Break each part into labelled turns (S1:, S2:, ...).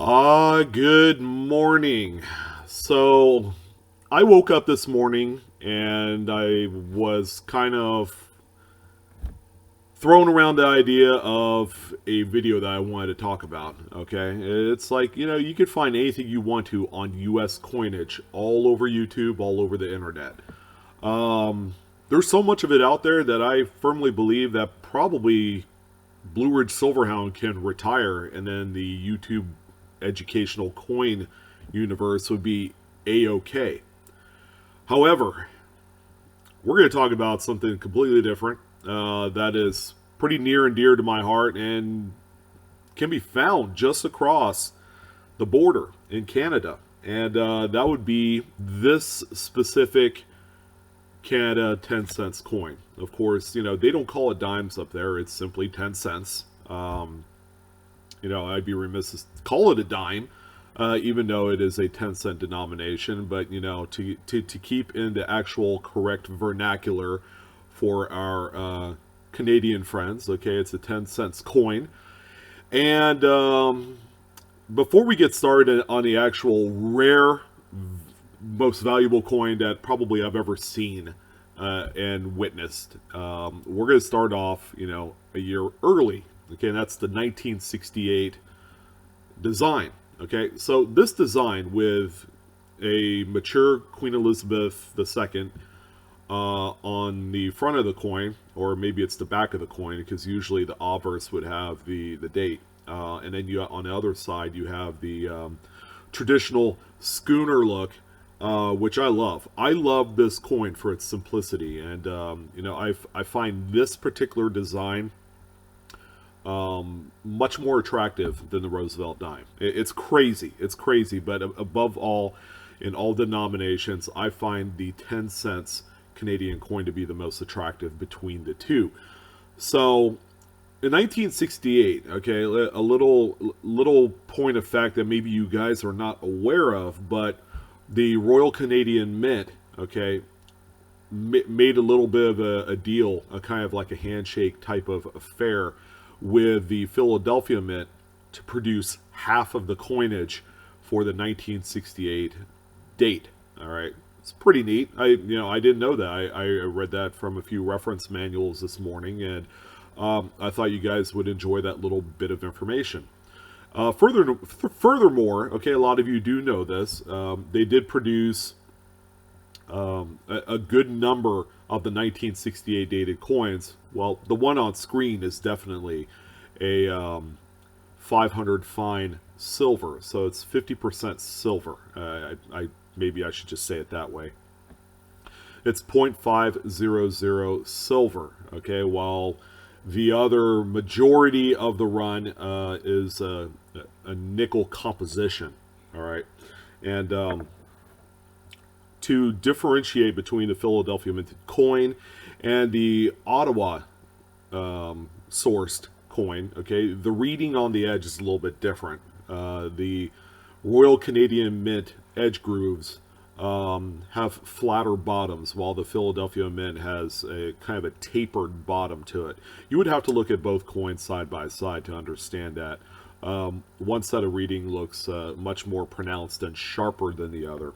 S1: Good morning. So, I woke up this morning and I was kind of thrown around the idea of a video that I wanted to talk about. Okay, it's like, you could find anything you want to on US coinage all over YouTube, all over the internet. There's so much of it out there that I firmly believe that probably Blue Ridge Silverhound can retire, and then the YouTube educational coin universe would be a-okay. However, we're going to talk about something completely different that is pretty near and dear to my heart and can be found just across the border in Canada. And that would be this specific Canada 10 cents coin. Of course, they don't call it dimes up there, it's simply 10 cents. I'd be remiss to call it a dime, even though it is a 10-cent denomination. But, to keep in the actual correct vernacular for our Canadian friends, okay, it's a 10 cents coin. And before we get started on the actual rare, most valuable coin that probably I've ever seen and witnessed, we're going to start off, a year early. Okay, and that's the 1968 design. Okay, so this design with a mature Queen Elizabeth II on the front of the coin, or maybe it's the back of the coin, because usually the obverse would have the date, and then on the other side you have the traditional schooner look, which I love. I love this coin for its simplicity, and I find this particular design much more attractive than the Roosevelt dime. It's crazy. It's crazy. But above all, in all denominations, I find the 10 cents Canadian coin to be the most attractive between the two. So, in 1968, okay, a little point of fact that maybe you guys are not aware of, but the Royal Canadian Mint, okay, made a little bit of a deal, a kind of like a handshake type of affair with the Philadelphia Mint to produce half of the coinage for the 1968 date. All right, it's pretty neat. I didn't know that. I read that from a few reference manuals this morning, and I thought you guys would enjoy that little bit of information. Furthermore, okay, a lot of you do know this. They did produce a good number of the 1968 dated coins. Well, the one on screen is definitely a 500 fine silver, so it's 50% silver. Maybe I should just say it that way. It's 0.500 silver. Okay, while the other majority of the run is a nickel composition. All right, and to differentiate between the Philadelphia minted coin and the Ottawa sourced coin, okay, the reading on the edge is a little bit different. The Royal Canadian Mint edge grooves have flatter bottoms, while the Philadelphia Mint has a kind of a tapered bottom to it. You would have to look at both coins side by side to understand that. One set of reading looks much more pronounced and sharper than the other.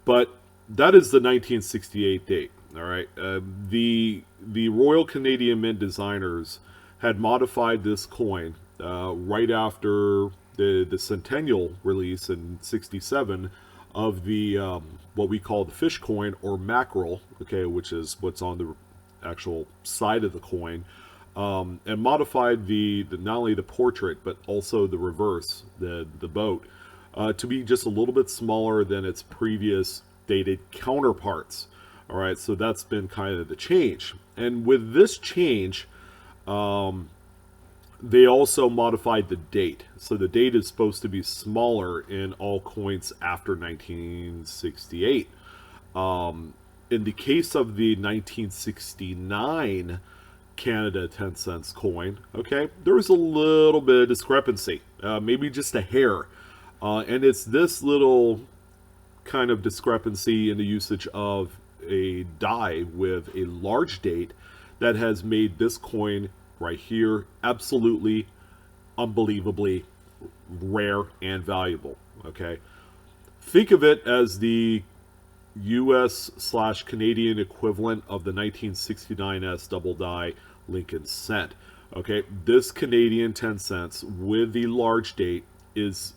S1: But that is the 1968 date. All right, the Royal Canadian Mint designers had modified this coin right after the centennial release in '67 of the what we call the fish coin, or mackerel, okay, which is what's on the actual side of the coin, and modified the not only the portrait but also the reverse, the boat, to be just a little bit smaller than its previous dated counterparts. All right, so that's been kind of the change. And with this change, they also modified the date. So the date is supposed to be smaller in all coins after 1968. In the case of the 1969 Canada 10 cents coin, okay, there was a little bit of discrepancy, maybe just a hair. And it's this little kind of discrepancy in the usage of a die with a large date that has made this coin right here absolutely, unbelievably rare and valuable. Okay, think of it as the U.S. / Canadian equivalent of the 1969 S double die Lincoln Cent. Okay, this Canadian 10 cents with the large date is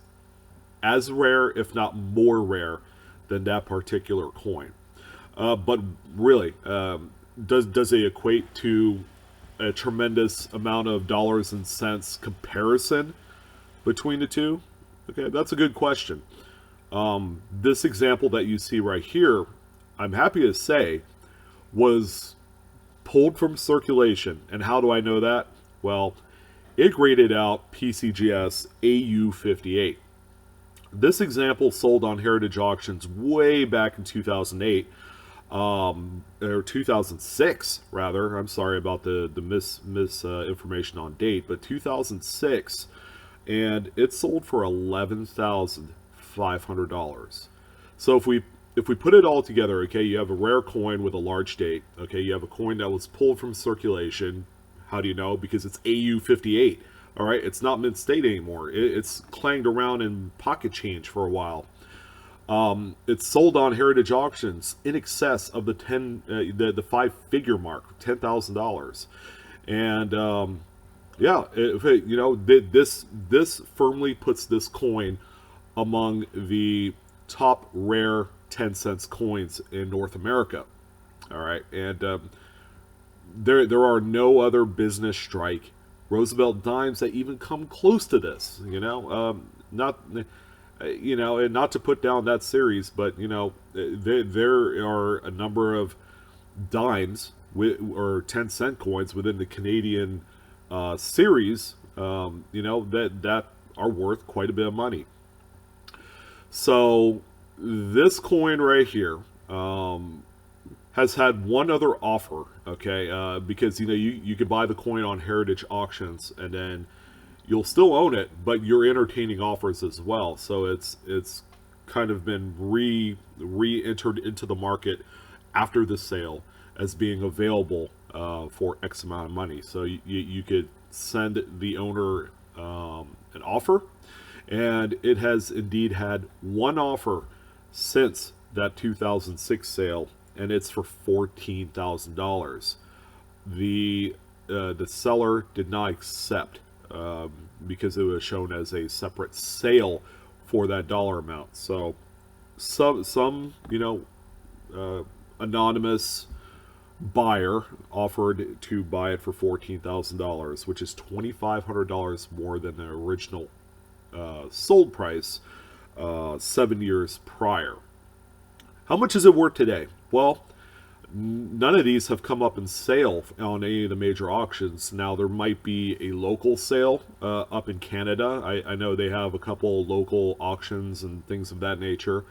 S1: as rare, if not more rare, than that particular coin. But really, does it equate to a tremendous amount of dollars and cents comparison between the two? Okay, that's a good question. This example that you see right here, I'm happy to say, was pulled from circulation. And how do I know that? Well, it graded out PCGS AU58. This example sold on Heritage Auctions way back in 2008, or 2006 rather. I'm sorry about the information on date, but 2006, and it sold for $11,500. So if we put it all together, okay, you have a rare coin with a large date. Okay, you have a coin that was pulled from circulation. How do you know? Because it's AU58. All right, it's not mint state anymore. It's clanged around in pocket change for a while. It's sold on Heritage Auctions in excess of the 5-figure mark, $10,000, and yeah, you know, this firmly puts this coin among the top rare 10 cents coins in North America. All right, and there are no other business strike Roosevelt dimes that even come close to this. You know, not you know, and not to put down that series, but you know, there are a number of dimes or 10 cent coins within the Canadian series, you know, that are worth quite a bit of money. So this coin right here has had one other offer, okay, because you know, you could buy the coin on Heritage Auctions and then you'll still own it, but you're entertaining offers as well. So it's kind of been re-entered into the market after the sale as being available for X amount of money. So you could send the owner an offer, and it has indeed had one offer since that 2006 sale, and it's for $14,000. The seller did not accept because it was shown as a separate sale for that dollar amount. So some you know, anonymous buyer offered to buy it for $14,000, which is $2,500 more than the original sold price 7 years prior. How much is it worth today? Well, none of these have come up in sale on any of the major auctions. Now, there might be a local sale up in Canada. I know they have a couple local auctions and things of that nature,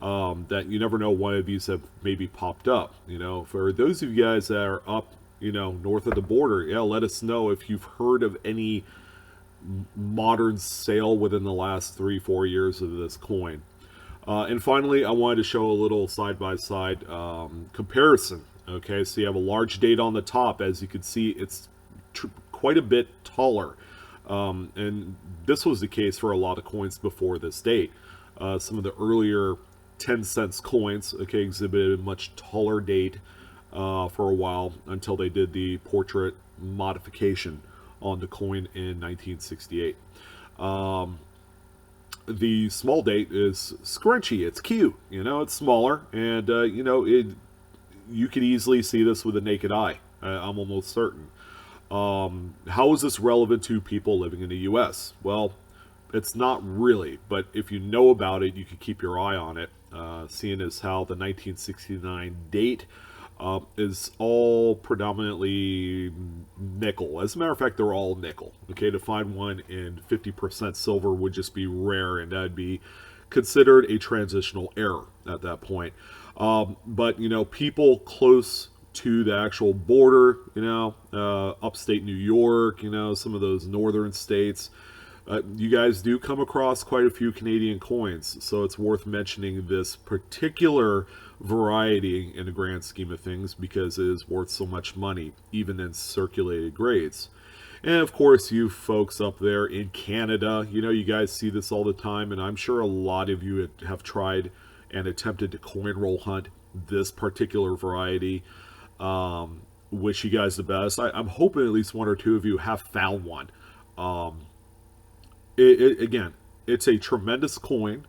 S1: that you never know, one of these have maybe popped up. You know, for those of you guys that are up, you know, north of the border, yeah, let us know if you've heard of any modern sale within the last 3-4 years of this coin. And finally, I wanted to show a little side-by-side comparison. Okay, so you have a large date on the top. As you can see, it's quite a bit taller. And this was the case for a lot of coins before this date. Some of the earlier 10 cents coins, okay, exhibited a much taller date for a while until they did the portrait modification on the coin in 1968. The small date is scrunchy. It's cute, you know, it's smaller, and you know, you could easily see this with a naked eye. I'm almost certain. How is this relevant to people living in the US? Well, it's not really, but if you know about it, you can keep your eye on it, seeing as how the 1969 date is all predominantly nickel. As a matter of fact, they're all nickel. Okay, to find one in 50% silver would just be rare, and that'd be considered a transitional error at that point. But you know, people close to the actual border, you know, upstate New York, you know, some of those northern states, you guys do come across quite a few Canadian coins, so it's worth mentioning this particular variety in the grand scheme of things because it is worth so much money, even in circulated grades. And of course, you folks up there in Canada, you know, you guys see this all the time, and I'm sure a lot of you have tried and attempted to coin roll hunt this particular variety. Wish you guys the best. I'm hoping at least one or two of you have found one. Um, again, it's a tremendous coin.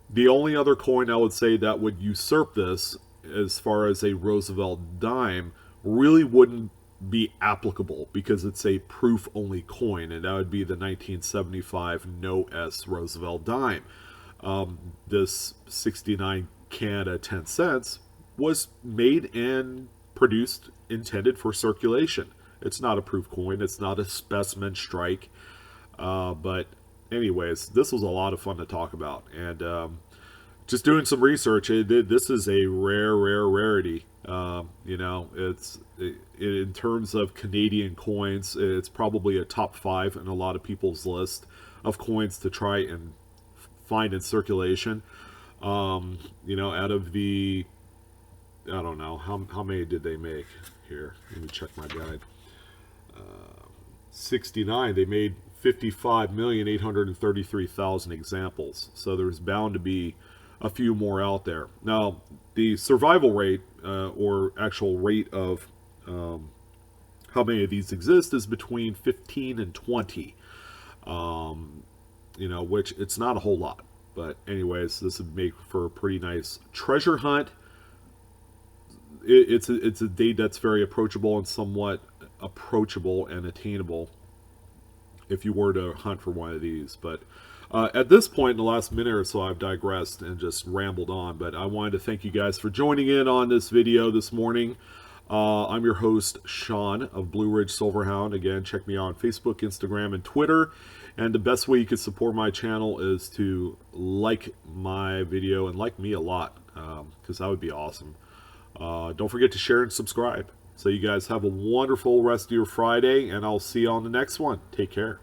S1: The only other coin I would say that would usurp this, as far as a Roosevelt dime, really wouldn't be applicable because it's a proof only coin, and that would be the 1975 No S Roosevelt dime. This 69 Canada 10 cents was made and produced intended for circulation. It's not a proof coin, it's not a specimen strike. But anyways, this was a lot of fun to talk about, and just doing some research, this is a rare rarity. You know, in terms of Canadian coins, it's probably a top 5 in a lot of people's list of coins to try and find in circulation. You know, out of the, I don't know, how many did they make here? Let me check my guide. 69, they made 55,833,000 examples. So there's bound to be a few more out there. Now, the survival rate, or actual rate of how many of these exist, is between 15 and 20. You know, which it's not a whole lot. But anyways, this would make for a pretty nice treasure hunt. It's a date that's very approachable and somewhat approachable and attainable if you were to hunt for one of these. But at this point in the last minute or so, I've digressed and just rambled on, but I wanted to thank you guys for joining in on this video this morning. I'm your host, Sean of Blue Ridge Silverhound. Again, check me out on Facebook, Instagram, and Twitter. And the best way you can support my channel is to like my video and like me a lot, because that would be awesome. Don't forget to share and subscribe. So you guys have a wonderful rest of your Friday, and I'll see you on the next one. Take care.